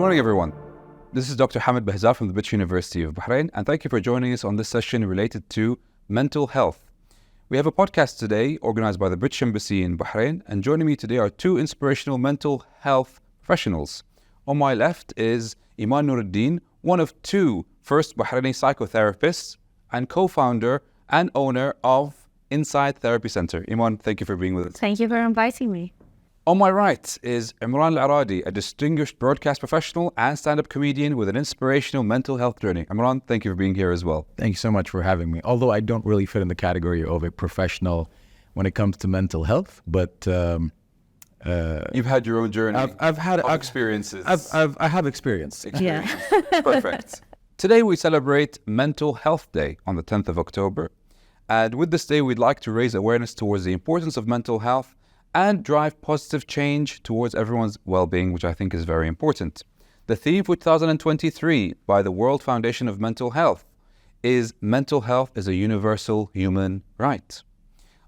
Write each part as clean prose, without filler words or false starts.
morning, everyone. This is Dr. Hamid Bahzar from the British University of Bahrain, and thank you for joining us on this session related to mental health. We have a podcast today organized by the British Embassy in Bahrain, and joining me today are two inspirational mental health professionals. On my left is Iman Nuruddin, one of two first Bahraini psychotherapists and co-founder and owner of Inside Therapy Center. Iman, thank you for being with us. Thank you for inviting me. On my right is Imran Al-Aradi, a distinguished broadcast professional and stand-up comedian with an inspirational mental health journey. Imran, thank you for being here as well. Thank you so much for having me. Although I don't really fit in the category of a professional when it comes to mental health, but you've had your own journey. I've had experiences. I have experience. Yeah. Perfect. Today we celebrate Mental Health Day on the 10th of October. And with this day, we'd like to raise awareness towards the importance of mental health and drive positive change towards everyone's well-being, which I think is very important. The theme for 2023 by the World Foundation of Mental Health is Mental Health is a Universal Human Right.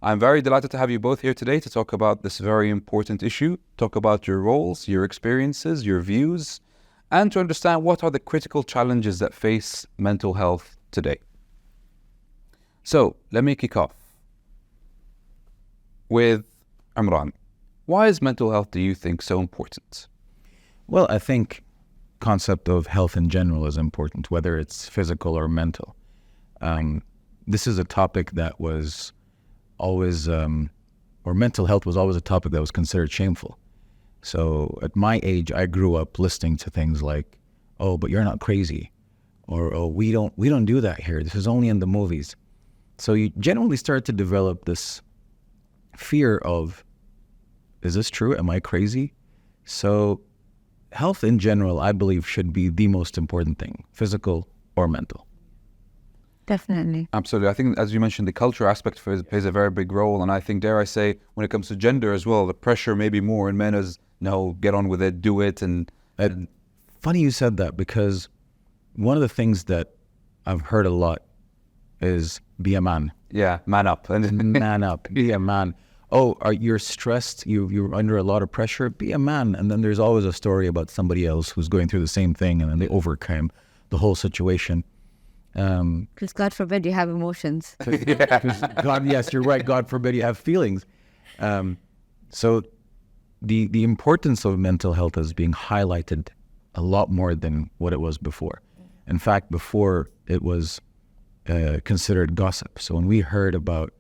I'm very delighted to have you both here today to talk about this very important issue, talk about your roles, your experiences, your views, and to understand what are the critical challenges that face mental health today. So, let me kick off with Imran. Why is mental health, do you think, so important? Well, I think concept of health in general is important, whether it's physical or mental. This is a topic that was always, or mental health was always a topic that was considered shameful. So at my age, I grew up listening to things like, "Oh, but you're not crazy," or "Oh, we don't do that here. This is only in the movies." So you generally start to develop this fear of, is this true? Am I crazy? So health in general, I believe, should be the most important thing, physical or mental. Definitely. Absolutely. I think, as you mentioned, the culture aspect plays a very big role. And I think, dare I say, when it comes to gender as well, the pressure may be more in men as, no, get on with it, do it. And funny you said that, because one of the things that I've heard a lot is be a man. Yeah, man up. Man up, be a man. Oh, you're stressed, you're under a lot of pressure, be a man. And then there's always a story about somebody else who's going through the same thing and then they overcame the whole situation. Because God forbid you have emotions. God, yes, you're right. God forbid you have feelings. So the importance of mental health is being highlighted a lot more than what it was before. In fact, before it was considered gossip. So when we heard about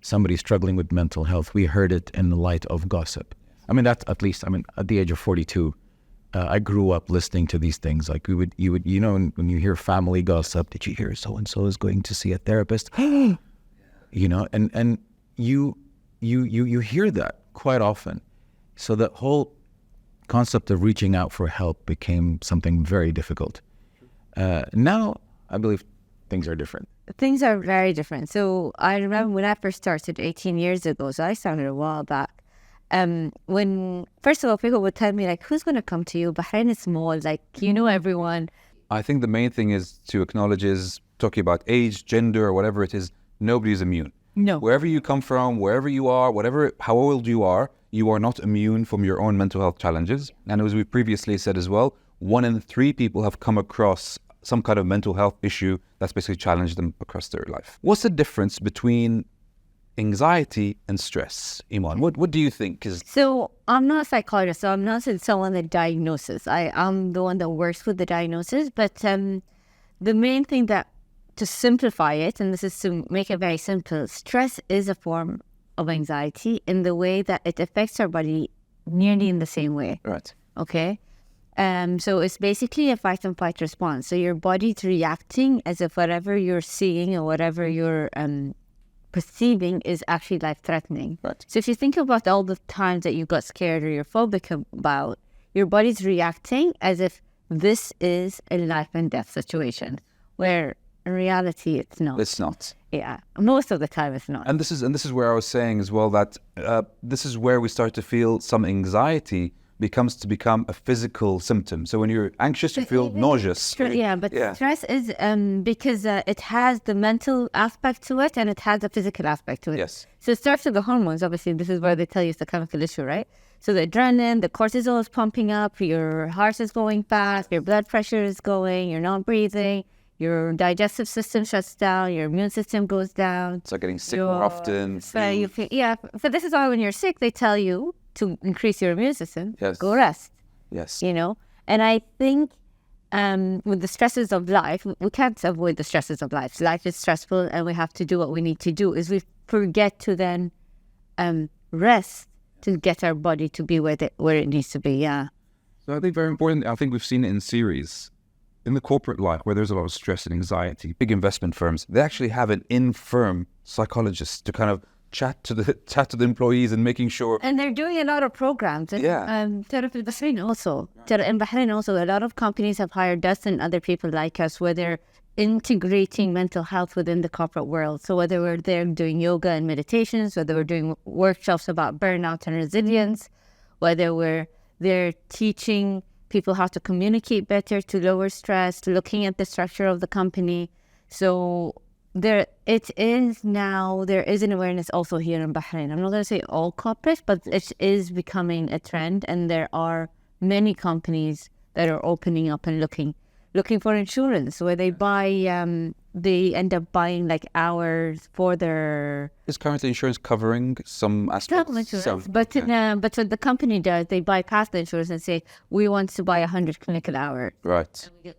somebody struggling with mental health, we heard it in the light of gossip. I mean, that's at least, at the age of 42, I grew up listening to these things. Like you would, when you hear family gossip, did you hear so-and-so is going to see a therapist? And you hear that quite often. So the whole concept of reaching out for help became something very difficult. Now, I believe things are different. Things are very different. So I remember when I first started 18 years ago, so I started a while back. When, first of all, people would tell me, like, who's going to come to you? Bahrain is small, like, you know everyone. I think the main thing is to acknowledge is, talking about age, gender, or whatever it is, nobody's immune. No. Wherever you come from, wherever you are, how old you are not immune from your own mental health challenges. And as we previously said as well, 1 in 3 people have come across some kind of mental health issue that's basically challenged them across their life. What's the difference between anxiety and stress, Iman? What do you think? So I'm not a psychologist, so I'm not someone that diagnoses. I'm the one that works with the diagnosis. But the main thing that, to simplify it, and this is to make it very simple, stress is a form of anxiety in the way that it affects our body nearly in the same way. Right. Okay? So it's basically a fight and flight response. So your body's reacting as if whatever you're seeing or whatever you're perceiving is actually life-threatening. Right. So if you think about all the times that you got scared or you're phobic about, your body's reacting as if this is a life and death situation, where in reality it's not. It's not. Yeah, most of the time it's not. And this is where I was saying as well that this is where we start to feel some anxiety becomes a physical symptom. So when you're anxious, you feel nauseous. But stress is because it has the mental aspect to it and it has the physical aspect to it. Yes. So it starts with the hormones. Obviously, this is where they tell you it's a chemical issue, right? So the adrenaline, the cortisol is pumping up, your heart is going fast, your blood pressure is going, you're not breathing, your digestive system shuts down, your immune system goes down. So getting sick more often. So you feel, so this is why when you're sick, they tell you to increase your immune system, go rest. Yes. You know, and I think with the stresses of life, we can't avoid the stresses of life. Life is stressful and we have to do what we need to do. Is we forget to then rest to get our body to be where it needs to be. Yeah. So I think very important, I think we've seen it in series. In the corporate life where there's a lot of stress and anxiety, big investment firms, they actually have an in-firm psychologist to kind of chat to the employees and making sure. And they're doing a lot of programs. And, ترى في البحرين also. ترى in Bahrain also, a lot of companies have hired us and other people like us where they're integrating mental health within the corporate world. So whether we're there doing yoga and meditations, whether we're doing workshops about burnout and resilience, whether we're there teaching people how to communicate better, to lower stress, looking at the structure of the company. So there is an awareness also here in Bahrain. I'm not going to say all corporate, but it is becoming a trend, and there are many companies that are opening up and looking for insurance where they end up buying like hours for their. Is currently insurance covering some aspects? Some insurance, but what the company does, they bypass the insurance and say we want to buy 100 clinical hours. Right. And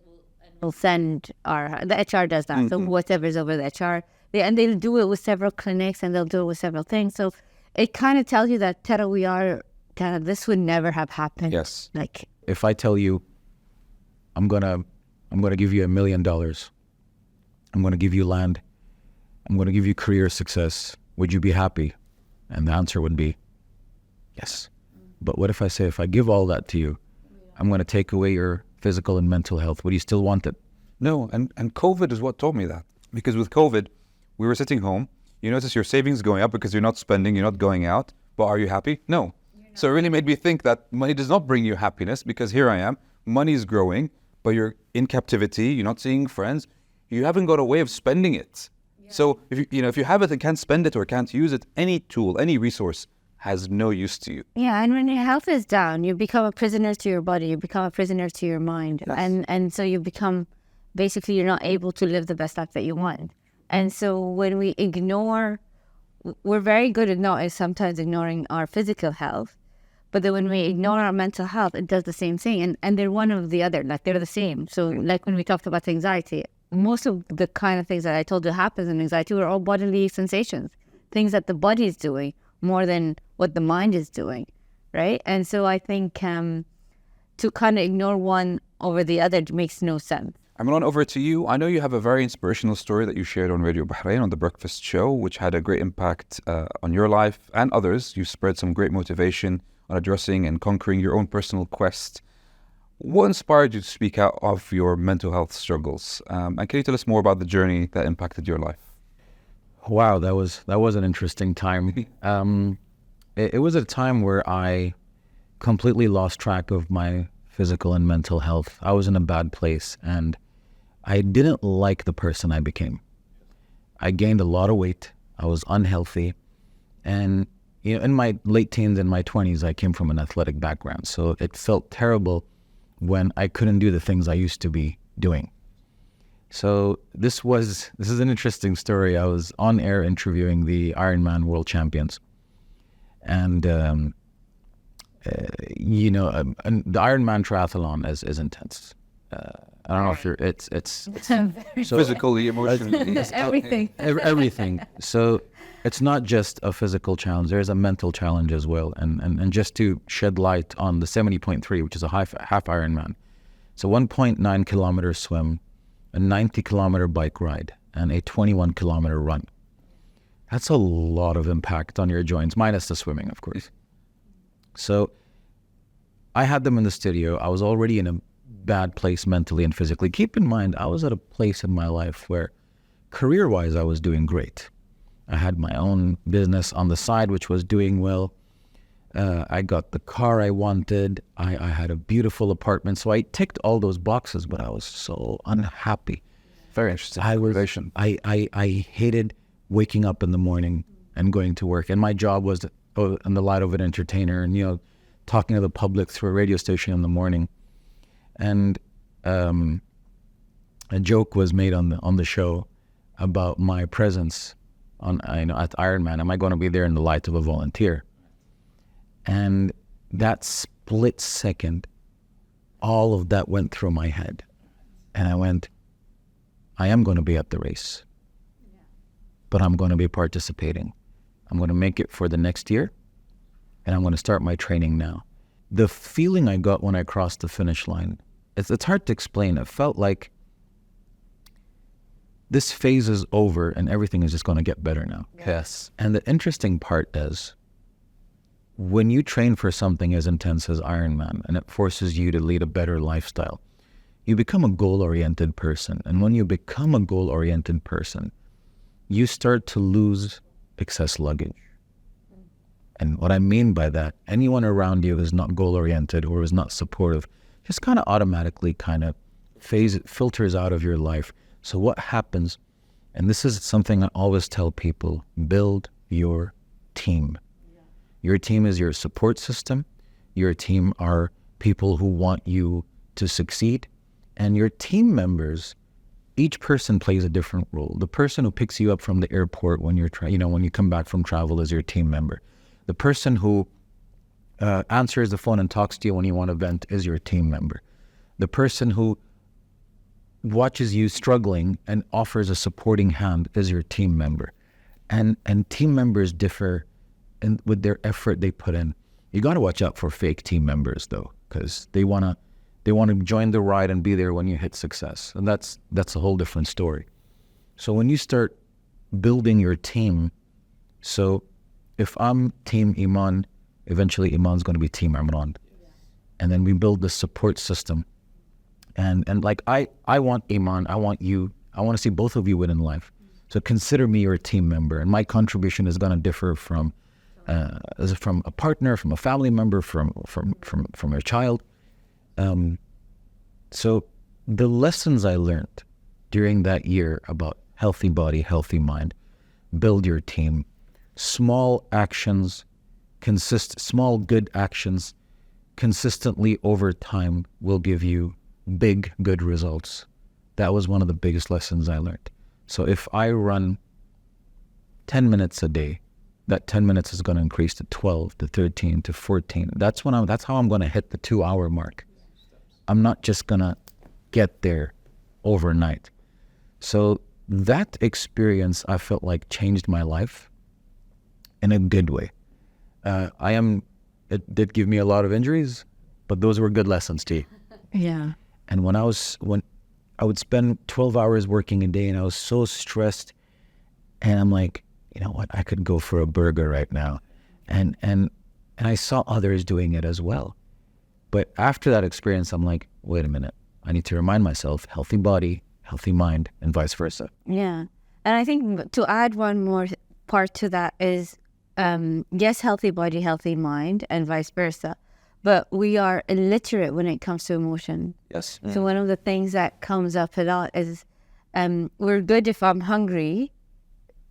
we'll send the HR does that. So whatever's over the HR, they'll do it with several clinics and they'll do it with several things. So it kind of tells you that we are kind of, this would never have happened. Yes. Like if I tell you, I'm gonna give you $1 million. I'm going to give you land. I'm going to give you career success. Would you be happy? And the answer would be yes. But what if I say, if I give all that to you, I'm going to take away your physical and mental health? Would you still want it? No, and COVID is what taught me that. Because with COVID, we were sitting home. You notice your savings going up because you're not spending, you're not going out. But are you happy? No. So it really made me think that money does not bring you happiness, because here I am, money is growing, but you're in captivity, you're not seeing friends. You haven't got a way of spending it. Yeah. So if you have it and can't spend it or can't use it, any tool, any resource has no use to you. Yeah, and when your health is down, you become a prisoner to your body, you become a prisoner to your mind. Yes. And so you become, basically you're not able to live the best life that you want. And so when we ignore, we're very good at sometimes ignoring our physical health, but then when we ignore our mental health, it does the same thing. And they're one of the other, like they're the same. So like when we talked about anxiety, most of the kind of things that I told you happens in anxiety were all bodily sensations, things that the body is doing more than what the mind is doing, right? And so I think to kind of ignore one over the other makes no sense. Amran, over to you. I know you have a very inspirational story that you shared on Radio Bahrain on The Breakfast Show, which had a great impact on your life and others. You spread some great motivation on addressing and conquering your own personal quest. What inspired you to speak out of your mental health struggles? And can you tell us more about the journey that impacted your life? Wow, that was an interesting time. It was a time where I completely lost track of my physical and mental health. I was in a bad place and I didn't like the person I became. I gained a lot of weight. I was unhealthy. And in my late teens and my 20s, I came from an athletic background. So it felt terrible when I couldn't do the things I used to be doing. So this is an interesting story. I was on air interviewing the Ironman world champions. And, the Ironman triathlon is intense. I don't know if it's so physically, emotionally. Everything. Everything. So it's not just a physical challenge. There's a mental challenge as well. And just to shed light on the 70.3, which is a half Ironman. So 1.9 kilometer swim, a 90 kilometer bike ride, and a 21 kilometer run. That's a lot of impact on your joints, minus the swimming, of course. So I had them in the studio. I was already in a bad place mentally and physically. Keep in mind, I was at a place in my life where career-wise, I was doing great. I had my own business on the side, which was doing well. I got the car I wanted. I had a beautiful apartment. So I ticked all those boxes, but I was so unhappy. Very interesting. I hated waking up in the morning and going to work. And my job was on the light of an entertainer and, you know, talking to the public through a radio station in the morning. And a joke was made on the show about my presence at Ironman. Am I going to be there in the light of a volunteer? And that split second, all of that went through my head. And I went, I am going to be at the race, but I'm going to be participating. I'm going to make it for the next year, and I'm going to start my training now. The feeling I got when I crossed the finish line, it's hard to explain. It felt like this phase is over and everything is just going to get better now. Yes. And the interesting part is, when you train for something as intense as Ironman and it forces you to lead a better lifestyle, you become a goal-oriented person. And when you become a goal-oriented person, you start to lose excess luggage. And what I mean by that, anyone around you who's not goal-oriented or is not supportive just kind of automatically filters out of your life. So what happens, and this is something I always tell people, build your team. Your team is your support system. Your team are people who want you to succeed. And your team members, each person plays a different role. The person who picks you up from the airport when when you come back from travel is your team member. The person who answers the phone and talks to you when you want to vent is your team member. The person who watches you struggling and offers a supporting hand is your team member. And team members differ with their effort they put in. You got to watch out for fake team members though, because they want to join the ride and be there when you hit success. And that's a whole different story. So when you start building your team, so if I'm Team Iman, eventually Iman's going to be Team Imran. And then we build the support system. And like I want Iman, I want you, I want to see both of you win in life. So consider me your team member. And my contribution is going to differ from a partner, from a family member, from a child. So the lessons I learned during that year about healthy body, healthy mind, build your team, small actions, small good actions consistently over time will give you big good results. That was one of the biggest lessons I learned. So if I run 10 minutes a day, that 10 minutes is going to increase to 12, to 13, to 14. That's how I'm going to hit the 2-hour mark. I'm not just going to get there overnight. So that experience, I felt like changed my life in a good way. It did give me a lot of injuries, but those were good lessons too. Yeah. And when I would spend 12 hours working a day and I was so stressed, and I'm like, you know what, I could go for a burger right now. And I saw others doing it as well. But after that experience, I'm like, wait a minute, I need to remind myself, healthy body, healthy mind, and vice versa. Yeah. And I think to add one more part to that is, yes, healthy body, healthy mind, and vice versa. But we are illiterate when it comes to emotion. Yes. So one of the things that comes up a lot is we're good if I'm hungry.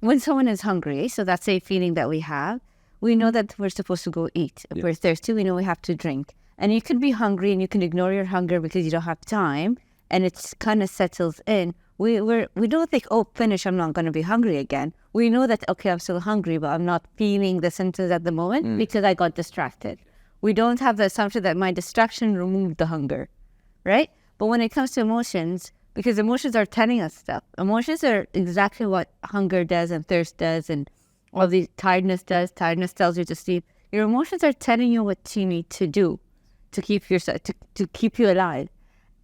When someone is hungry, so that's a feeling that we have, we know that we're supposed to go eat. If we're thirsty, we know we have to drink. And you could be hungry and you can ignore your hunger because you don't have time, and it kind of settles in. We don't think, oh, finish, I'm not going to be hungry again. We know that, okay, I'm still hungry, but I'm not feeling the symptoms at the moment because I got distracted. We don't have the assumption that my distraction removed the hunger, right? But when it comes to emotions, because emotions are telling us stuff. Emotions are exactly what hunger does and thirst does and all the tiredness does. Tiredness tells you to sleep. Your emotions are telling you what you need to do to keep yourself, to keep you alive.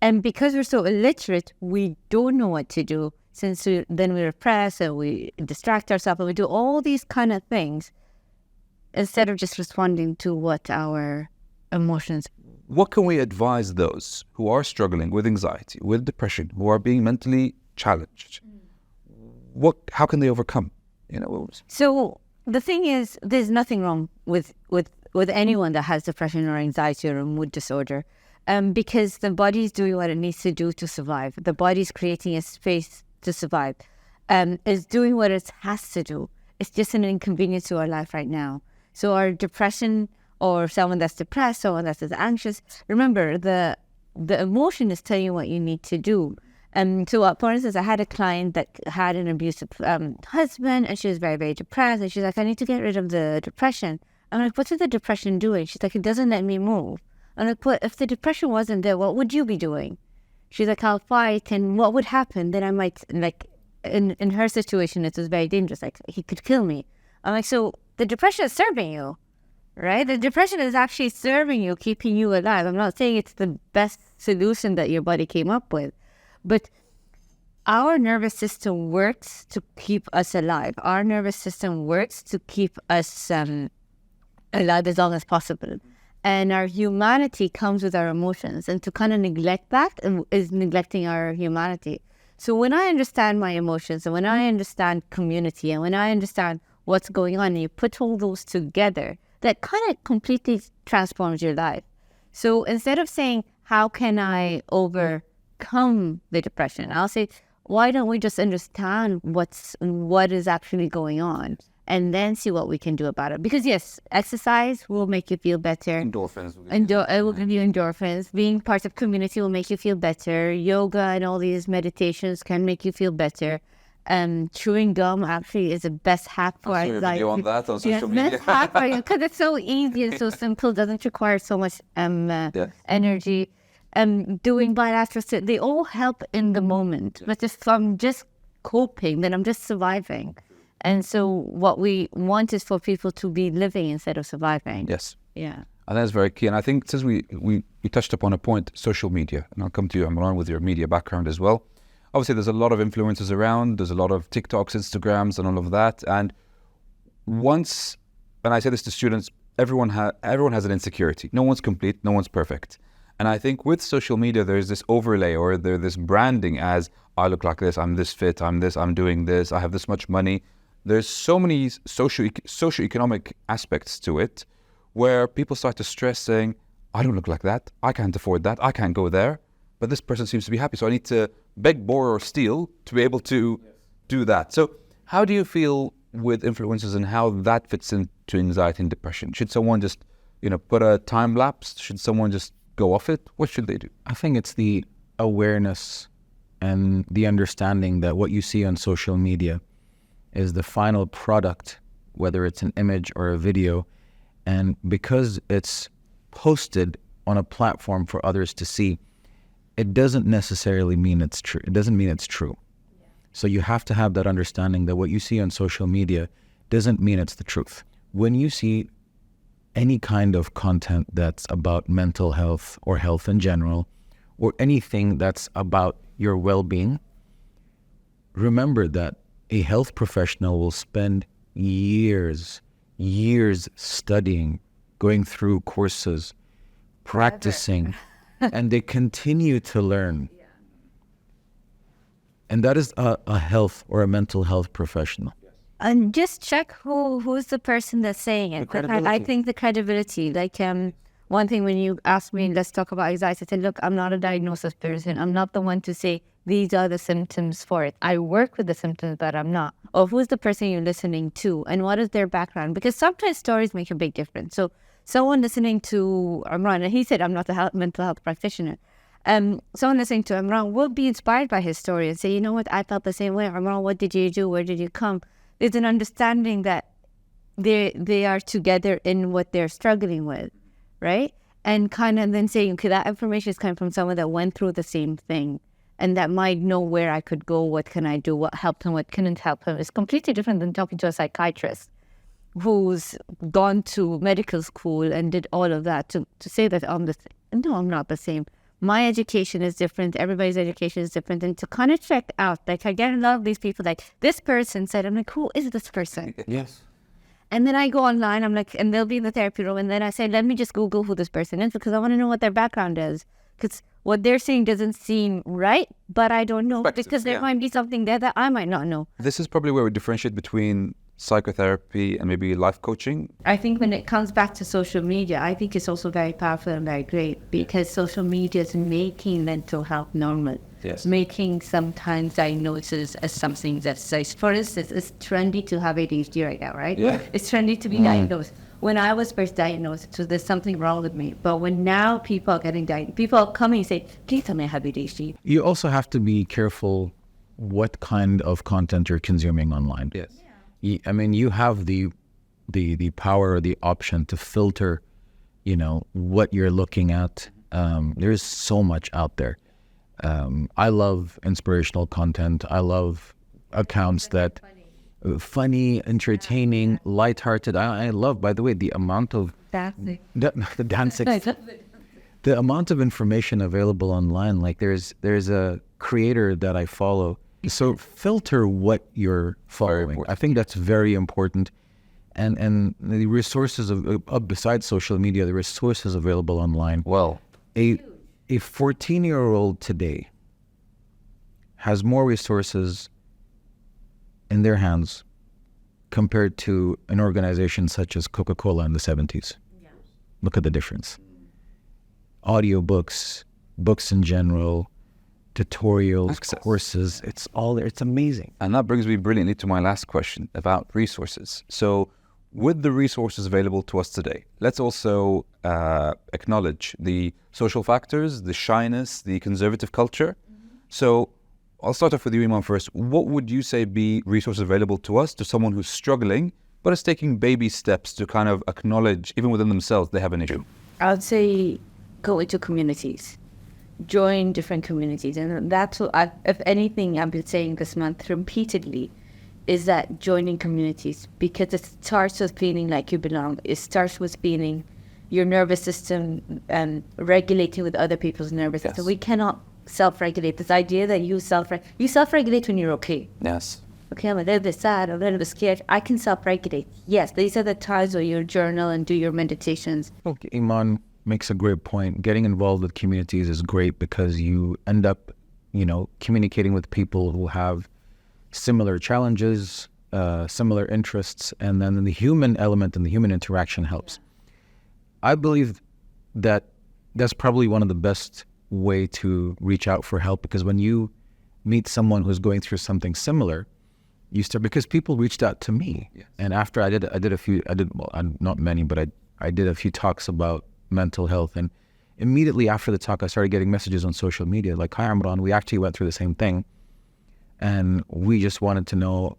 And because we're so illiterate, we don't know what to do. Then we repress and we distract ourselves and we do all these kind of things instead of just responding to what our emotions. What can we advise those who are struggling with anxiety, with depression, who are being mentally challenged? How can they overcome? So the thing is, there's nothing wrong with with anyone that has depression or anxiety or a mood disorder, because the body is doing what it needs to do to survive. The body is creating a space to survive. It's doing what it has to do. It's just an inconvenience to our life right now. So our depression, or someone that's depressed, someone that's anxious, remember the emotion is telling you what you need to do. So for instance, I had a client that had an abusive husband, and she was very, very depressed. And she's like, I need to get rid of the depression. I'm like, what's the depression doing? She's like, it doesn't let me move. I'm like, what if the depression wasn't there? What would you be doing? She's like, I'll fight, and what would happen? Then I might, like, in her situation, it was very dangerous. Like, he could kill me. I'm like, so the depression is serving you, right? The depression is actually serving you, keeping you alive. I'm not saying it's the best solution that your body came up with, but our nervous system works to keep us alive. Our nervous system works to keep us alive as long as possible. And our humanity comes with our emotions. And to kind of neglect that is neglecting our humanity. So when I understand my emotions, and when I understand community, and when I understand what's going on, and you put all those together, that kind of completely transforms your life. So instead of saying, how can I overcome the depression? I'll say, why don't we just understand what is actually going on, and then see what we can do about it? Because yes, exercise will make you feel better. Endorphins. It will give you endorphins. Being part of community will make you feel better. Yoga and all these meditations can make you feel better. Chewing gum actually is the best hack for I saw a video on that on social media. Best hack for you, because it's so easy and so simple. Doesn't require so much energy. Doing bilateral sit, they all help in the moment. But if I'm just coping, then I'm just surviving. And so what we want is for people to be living instead of surviving. Yes. Yeah. And that's very key. And I think since we touched upon a point, social media, and I'll come to you, Imran, with your media background as well. Obviously, there's a lot of influencers around. There's a lot of TikToks, Instagrams, and all of that. And once, and I say this to students, everyone has an insecurity. No one's complete. No one's perfect. And I think with social media, there's this overlay, or there's this branding as, I look like this, I'm this fit, I'm this, I'm doing this, I have this much money. There's so many socioeconomic aspects to it where people start to stress saying, I don't look like that, I can't afford that, I can't go there, but this person seems to be happy, so I need to beg, borrow, or steal to be able to do that. So how do you feel with influencers and how that fits into anxiety and depression? Should someone just, put a time lapse? Should someone just go off it? What should they do? I think it's the awareness and the understanding that what you see on social media is the final product, whether it's an image or a video. And because it's posted on a platform for others to see, it doesn't necessarily mean it's true. It doesn't mean it's true. Yeah. So you have to have that understanding that what you see on social media doesn't mean it's the truth. When you see any kind of content that's about mental health or health in general, or anything that's about your well-being, remember that a health professional will spend years studying, going through courses, practicing, and they continue to learn. Yeah. And that is a health or a mental health professional. And just check who's the person that's saying it. I think the credibility, like one thing when you asked me, let's talk about anxiety, I said, look, I'm not a diagnosis person. I'm not the one to say these are the symptoms for it. I work with the symptoms, but I'm not. Or who's the person you're listening to and what is their background? Because sometimes stories make a big difference. So someone listening to Imran, and he said, I'm not a mental health practitioner. Someone listening to Imran will be inspired by his story and say, you know what, I felt the same way. Imran, what did you do? Where did you come? There's an understanding that they are together in what they're struggling with, right? And kind of then saying, okay, that information is coming from someone that went through the same thing and that might know where I could go, what can I do, what helped him, what couldn't help him. It's completely different than talking to a psychiatrist who's gone to medical school and did all of that to say that I'm the same. No, I'm not the same. My education is different. Everybody's education is different. And to kind of check out, like I get a lot of these people like, this person said, I'm like, who is this person? Yes. And then I go online, I'm like, and they'll be in the therapy room. And then I say, let me just Google who this person is because I want to know what their background is. Because what they're saying doesn't seem right, but I don't know because there might be something there that I might not know. This is probably where we differentiate between psychotherapy, and maybe life coaching? I think when it comes back to social media, I think it's also very powerful and very great because social media is making mental health normal. Yes. Making sometimes diagnosis as something that's, like, for instance, it's trendy to have ADHD right now, right? Yeah. It's trendy to be diagnosed. When I was first diagnosed, so there's something wrong with me. But when now people are getting diagnosed, people are coming and say, please tell me I have ADHD. You also have to be careful what kind of content you're consuming online. Yes. I mean, you have the power or the option to filter, what you're looking at. There's so much out there. I love inspirational content. I love accounts that funny, entertaining, lighthearted. I love, by the way, the amount of Dancing. the dancing, the amount of information available online. Like there's a creator that I follow. So filter what you're following. I think that's very important. And the resources of besides social media, the resources available online. Well, a 14-year-old today has more resources in their hands compared to an organization such as Coca-Cola in the 70s. Yeah. Look at the difference. Audiobooks, books in general, tutorials, access, courses, it's all there. It's amazing. And that brings me brilliantly to my last question about resources. So with the resources available to us today, let's also acknowledge the social factors, the shyness, the conservative culture. So I'll start off with you, Iman, first. What would you say be resources available to us, to someone who's struggling, but is taking baby steps to kind of acknowledge, even within themselves, they have an issue? I would say go into communities. Join different communities. And that's what, if anything, I've been saying this month repeatedly, is that joining communities, because it starts with feeling like you belong. It starts with feeling your nervous system regulating with other people's nervous system. We cannot self-regulate. This idea that you self-regulate when you're okay. Yes. Okay, I'm a little bit sad, a little bit scared. I can self-regulate. Yes, these are the times where you journal and do your meditations. Okay, Iman makes a great point. Getting involved with communities is great because you end up, communicating with people who have similar challenges, similar interests, and then the human element and the human interaction helps. I believe that that's probably one of the best way to reach out for help, because when you meet someone who's going through something similar, you start, because people reached out to me. Yes. And after I did not many, but I did a few talks about mental health, and immediately after the talk I started getting messages on social media like, hi Imran, we actually went through the same thing, and we just wanted to know,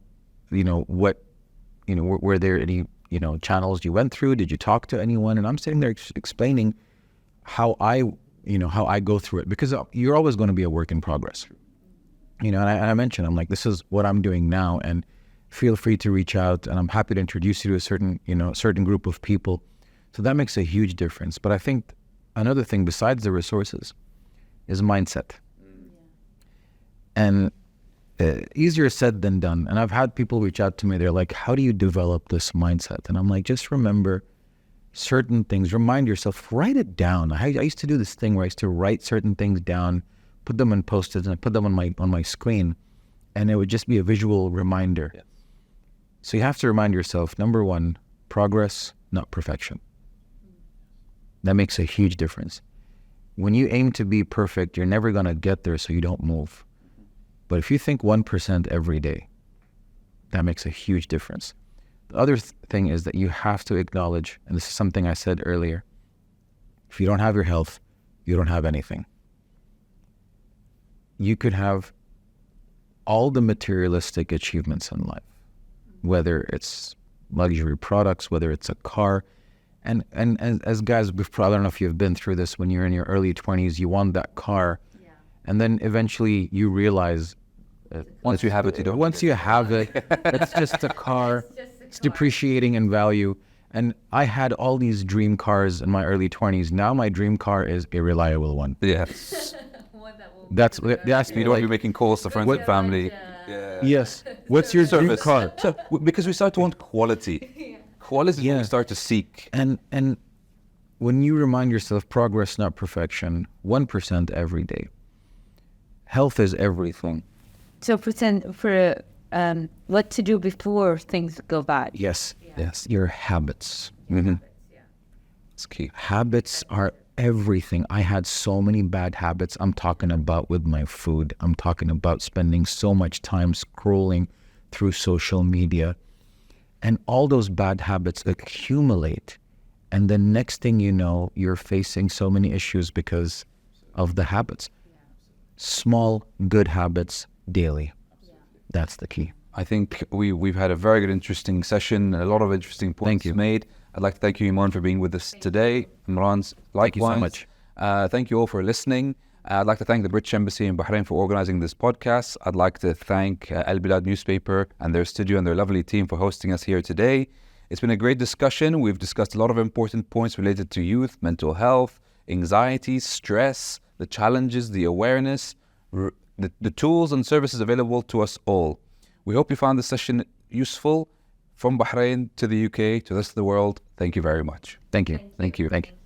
were there any channels you went through? Did you talk to anyone? And I'm sitting there explaining how I go through it, because you're always going to be a work in progress. And I mentioned, I'm like, this is what I'm doing now, and feel free to reach out, and I'm happy to introduce you to a certain group of people. So that makes a huge difference. But I think another thing besides the resources is mindset. And easier said than done. And I've had people reach out to me. They're like, how do you develop this mindset? And I'm like, just remember certain things. Remind yourself, write it down. I used to do this thing where I used to write certain things down, put them in Post-its, and I put them on my screen, and it would just be a visual reminder. Yes. So you have to remind yourself, number one, progress, not perfection. That makes a huge difference. When you aim to be perfect, you're never going to get there, so you don't move. But if you think 1% every day, that makes a huge difference. The other thing is that you have to acknowledge, and this is something I said earlier, if you don't have your health, you don't have anything. You could have all the materialistic achievements in life, whether it's luxury products, whether it's a car. And as guys, I don't know if you've been through this, when you're in your early 20s, you want that car. Yeah. And then eventually you realize, once you have it, you don't. Once you have it, it's just a car. It's depreciating in value. And I had all these dream cars in my early 20s. Now my dream car is a reliable one. Yes. That's you don't want to be making calls to friends and family. Yeah. Yes. What's your dream car? So, because we start to want quality. Quality is what we start to seek. And when you remind yourself, progress, not perfection, 1% every day. Health is everything. So for what to do before things go bad. Yes. Yes. Your habits. It's key. Habits are everything. I had so many bad habits. I'm talking about with my food. I'm talking about spending so much time scrolling through social media. And all those bad habits accumulate. And the next thing you know, you're facing so many issues because of the habits. Small, good habits daily. That's the key. I think we've had a very good, interesting session, a lot of interesting points made. I'd like to thank you, Iman, for being with us today. Imran's likewise. Thank you so much. Thank you all for listening. I'd like to thank the British Embassy in Bahrain for organizing this podcast. I'd like to thank Al Bilad newspaper and their studio and their lovely team for hosting us here today. It's been a great discussion. We've discussed a lot of important points related to youth, mental health, anxiety, stress, the challenges, the awareness, the tools and services available to us all. We hope you found this session useful. From Bahrain to the UK to the rest of the world, thank you very much. Thank you. Thank you. Thank you.